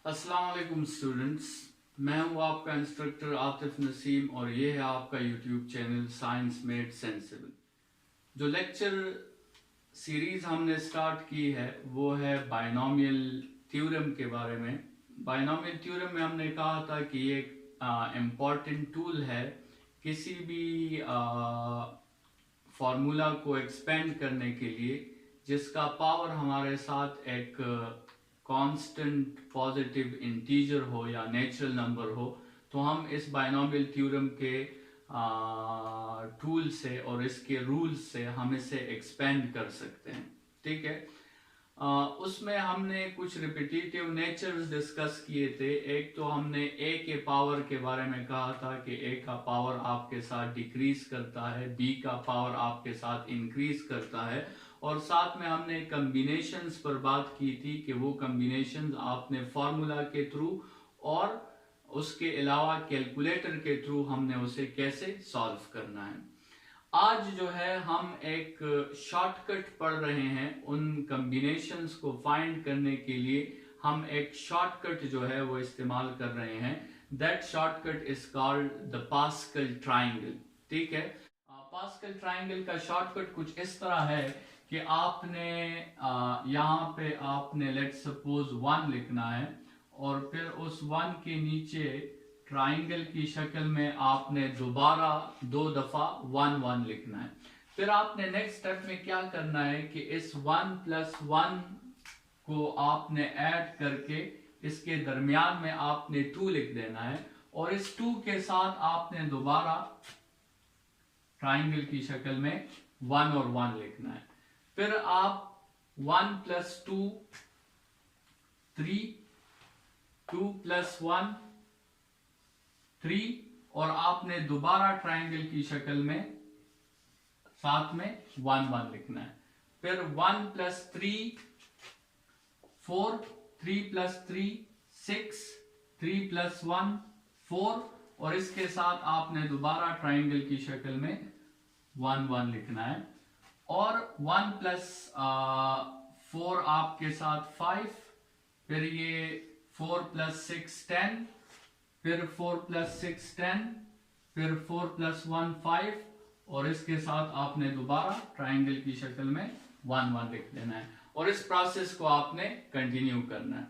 अस्सलाम वालेकुम स्टूडेंट्स, मैं हूं आपका इंस्ट्रक्टर आतिफ नसीम और ये है आपका YouTube channel science made sensible. जो लेक्चर सीरीज़ हमने स्टार्ट की है वो है बायनॉमियल थ्योरम के बारे में। बायनॉमियल थ्योरम में हमने कहा था कि ये एक इम्पॉर्टेंट टूल है किसी भी फार्मूला को एक्सपेंड करने के लिए जिसका पावर हमारे साथ एक कांस्टेंट पॉजिटिव इंटीजर हो या नेचुरल नंबर हो, तो हम इस बायनॉमियल थ्योरम के टूल से और इसके रूल्स से हम इसे एक्सपेंड कर सकते हैं। ठीक है, उसमें हमने कुछ रिपीटेटिव नेचर्स डिस्कस किए थे। एक तो हमने ए के पावर के बारे में कहा था कि ए का पावर आपके साथ डिक्रीज करता है, बी का पावर आपके साथ इंक्रीज करता है, और साथ में हमने कम्बिनेशंस पर बात की थी कि वो कम्बिनेशंस आपने फार्मूला के थ्रू और उसके अलावा कैलकुलेटर के थ्रू हमने उसे कैसे सॉल्व करना है। आज जो है हम एक शॉर्टकट पढ़ रहे हैं। उन कॉम्बिनेशंस को फाइंड करने के लिए हम एक शॉर्टकट जो है वो इस्तेमाल कर रहे हैं। That shortcut is called the pascal triangle. ठीक है, पास्कल ट्राइंगल का शॉर्टकट कुछ इस तरह है कि आपने यहाँ पे आपने लेट सपोज 1 लिखना है और फिर उस 1 के नीचे ट्राइंगल की शक्ल में आपने दोबारा 2 दफा 1 1 लिखना है। फिर आपने नेक्स्ट स्टेप में क्या करना है कि इस 1 प्लस 1 को आपने ऐड करके इसके दरमियान में आपने 2 लिख देना है और इस 2 के साथ आपने दोबारा ट्राइंगल की शक्ल में 1 और 1 लिखना है। फिर आप 1 प्लस 2 3, 2 प्लस 1 3 और आपने दोबारा ट्राइंगल की शक्ल में साथ में 1 1 लिखना है। फिर 1 प्लस 3 4, 3 प्लस 3 6, 3 प्लस 1 4 और इसके साथ आपने दोबारा ट्राइंगल की शक्ल में 1 1 लिखना है। और 1 प्लस 4 आपके साथ 5, फिर ये 4 प्लस 6 10, फिर 4 प्लस 6 10, फिर 4 प्लस 1 5 और इसके साथ आपने दोबारा ट्राइंगल की शक्ल में 1 1 लिख देना है और इस प्रोसेस को आपने कंटिन्यू करना है।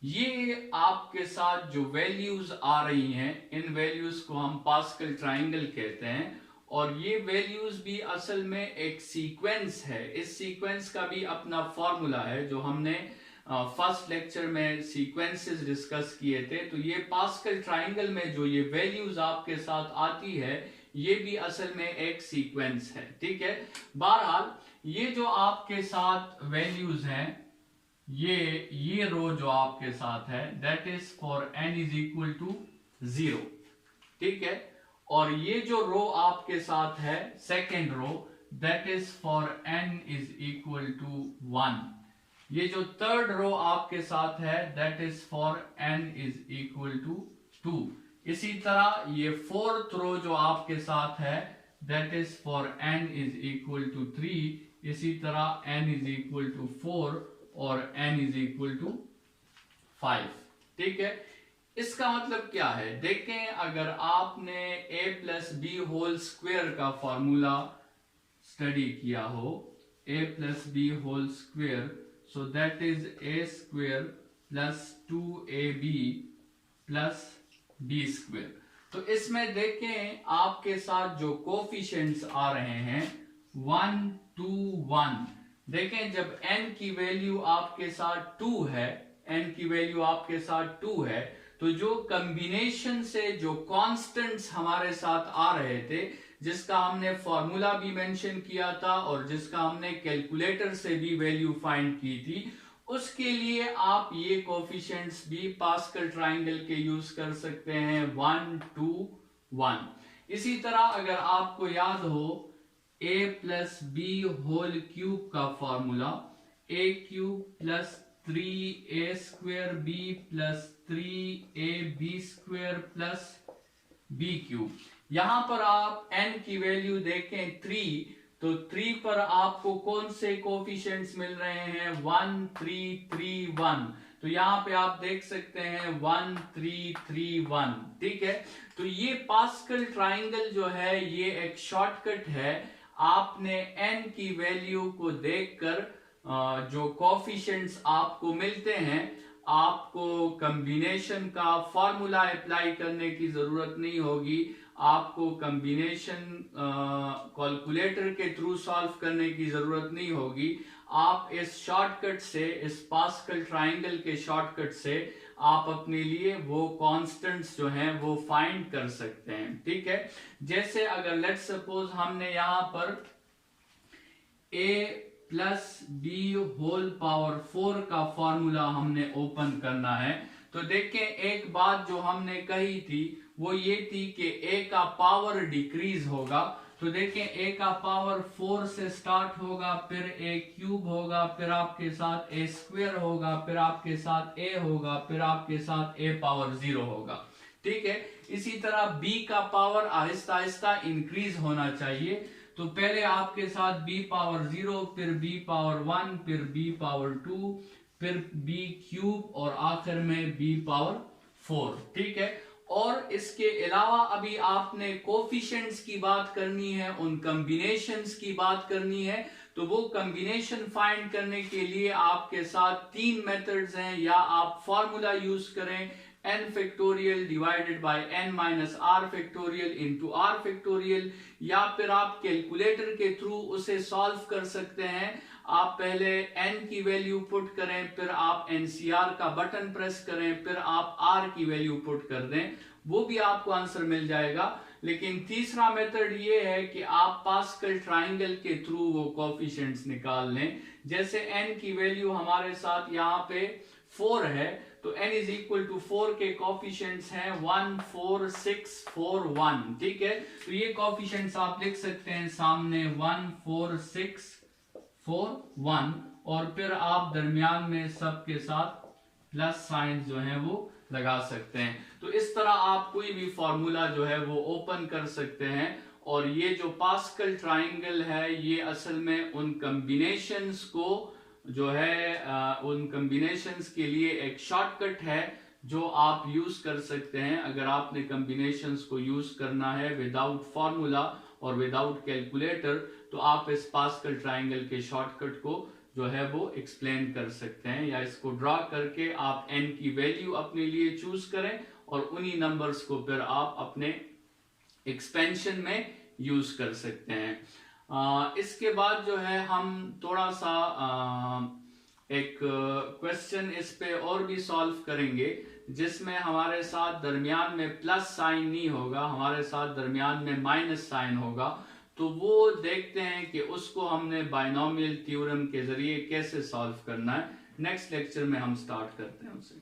ये आपके साथ जो वैल्यूज आ रही हैं, इन वैल्यूज को हम पास्कल ट्राइंगल कहते हैं और ये वैल्यूज भी असल में एक सीक्वेंस है। इस सीक्वेंस का भी अपना फॉर्मूला है जो हमने फर्स्ट लेक्चर में सीक्वेंसेस डिस्कस किए थे। तो ये पास्कल ट्राइंगल में जो ये वैल्यूज आपके साथ आती है ये भी असल में एक सीक्वेंस है। ठीक है, बहरहाल ये जो आपके साथ वैल्यूज हैं, ये रो जो आपके साथ है that is for n is equal to 0। ठीक है, और ये जो रो आपके साथ है second row that is for n is equal to 1। ये जो थर्ड रो आपके साथ है that is for n is equal to 2। इसी तरह ये फोर्थ रो जो आपके साथ है that is for n is equal to 3। इसी तरह n इज इक्वल टू 4 और n इज इक्वल टू 5। ठीक है, इसका मतलब क्या है देखें, अगर आपने a plus B whole square का फॉर्मूला स्टडी किया हो, a plus B whole square, so that is a square plus 2ab plus b square। तो इसमें देखें आपके साथ जो कोफिशिएंट्स आ रहे हैं 1 2 1। देखें जब n की वैल्यू आपके साथ 2 है, n की वैल्यू आपके साथ 2 है, तो जो कॉम्बिनेशन से जो कांस्टेंट्स हमारे साथ आ रहे थे, जिसका हमने फॉर्मूला भी मेंशन किया था और जिसका हमने कैलकुलेटर से भी वैल्यू फाइंड की थी, उसके लिए आप ये कोफिशिएंट्स भी पास्कल ट्राइंगल के यूज कर सकते हैं 1 2 1। इसी तरह अगर आपको याद हो a plus B whole cube का formula a cube plus 3a square b plus 3ab square plus b cube. यहां पर आप n की वैल्यू देखें 3, तो 3 पर आपको कौन से कोफिशिएंट्स मिल रहे हैं 1 3 3 1। तो यहाँ पे आप देख सकते हैं 1 3 3 1, ठीक है। तो ये पास्कल ट्राइंगल जो है ये एक शॉर्टकट है। आपने n की वैल्यू को देखकर जो कोफिशिएंट्स आपको मिलते हैं, आपको कॉम्बिनेशन का फॉर्मूला अप्लाई करने की जरूरत नहीं होगी, आपको कॉम्बिनेशन कैलकुलेटर के थ्रू सॉल्व करने की जरूरत नहीं होगी। आप इस शॉर्टकट से, इस पास्कल ट्राइंगल के शॉर्टकट से आप अपने लिए वो कांस्टेंट्स जो हैं वो फाइंड कर सकते हैं, ठीक है। जैसे अगर लेट्स सपोज हमने यहां पर a plus B whole power 4 का फॉर्मूला हमने ओपन करना है, तो देखें एक बात जो हमने कही थी वो ये थी कि a का पावर डिक्रीज होगा। तो देखें a का पावर 4 से स्टार्ट होगा, फिर a क्यूब होगा, फिर आपके साथ a स्क्वायर होगा, फिर आपके साथ a होगा, फिर आपके साथ a पावर 0 होगा, ठीक है। इसी तरह b का पावर आहिस्ता आहिस्ता इंक्रीज होना चाहिए। तो पहले आपके साथ b पावर 0, फिर b पावर 1, फिर b पावर 2, फिर b क्यूब और आखिर में b पावर 4, ठीक है। और इसके अलावा अभी आपने कोफिशिएंट्स की बात करनी है, उन कॉम्बिनेशंस की बात करनी है। तो वो कॉम्बिनेशन फाइंड करने के लिए आपके साथ 3 मेथड्स हैं। या आप फॉर्मूला यूज करें n factorial divided by n minus r factorial into r factorial, या फिर आप कैलकुलेटर के थ्रू उसे सॉल्व कर सकते हैं। आप पहले n की वैल्यू पुट करें, फिर आप NCR का बटन प्रेस करें, फिर आप r की वैल्यू पुट कर दें, वो भी आपको आंसर मिल जाएगा। लेकिन तीसरा मेथड ये है कि आप पास्कल ट्राइंगल के थ्रू वो कोफिशिएंट्स निकाल लें। जैसे n की वैल्यू हमारे साथ यहाँ पे 4 है, तो n इज इक्वल टू 4 के कोफिशिएंट्स हैं 1 4 6 4 1, ठीक है। तो ये कोफिशिएंट्स आप लिख सकते हैं सामने 1 4 6 4 1, और फिर आप दरमियान में सबके साथ प्लस साइन जो है वो लगा सकते हैं। तो इस तरह आप कोई भी फॉर्मूला जो है वो ओपन कर सकते हैं। और ये जो पास्कल ट्राइंगल है ये असल में उन कॉम्बिनेशंस को जो है उन कॉम्बिनेशंस के लिए एक शॉर्टकट है जो आप यूज कर सकते हैं। अगर आपने कॉम्बिनेशंस को यूज करना है विदाउट फॉर्मूला और विदाउट कैलकुलेटर, तो आप इस पास्कल ट्राइंगल के शॉर्टकट को जो है वो एक्सप्लेन कर सकते हैं, या इसको ड्रा करके आप n की वैल्यू अपने लिए चूज करें और उन्हीं नंबर्स को फिर आप अपने एक्सपेंशन में यूज कर सकते हैं। इसके बाद जो है हम थोड़ा सा एक क्वेश्चन इस पे और भी सॉल्व करेंगे, जिसमें हमारे साथ दरमियान में प्लस साइन नहीं होगा, हमारे साथ दरमियान में माइनस साइन होगा। तो वो देखते हैं कि उसको हमने बाइनोमियल थ्योरम के जरिए कैसे सॉल्व करना है। नेक्स्ट लेक्चर में हम स्टार्ट करते हैं उसे।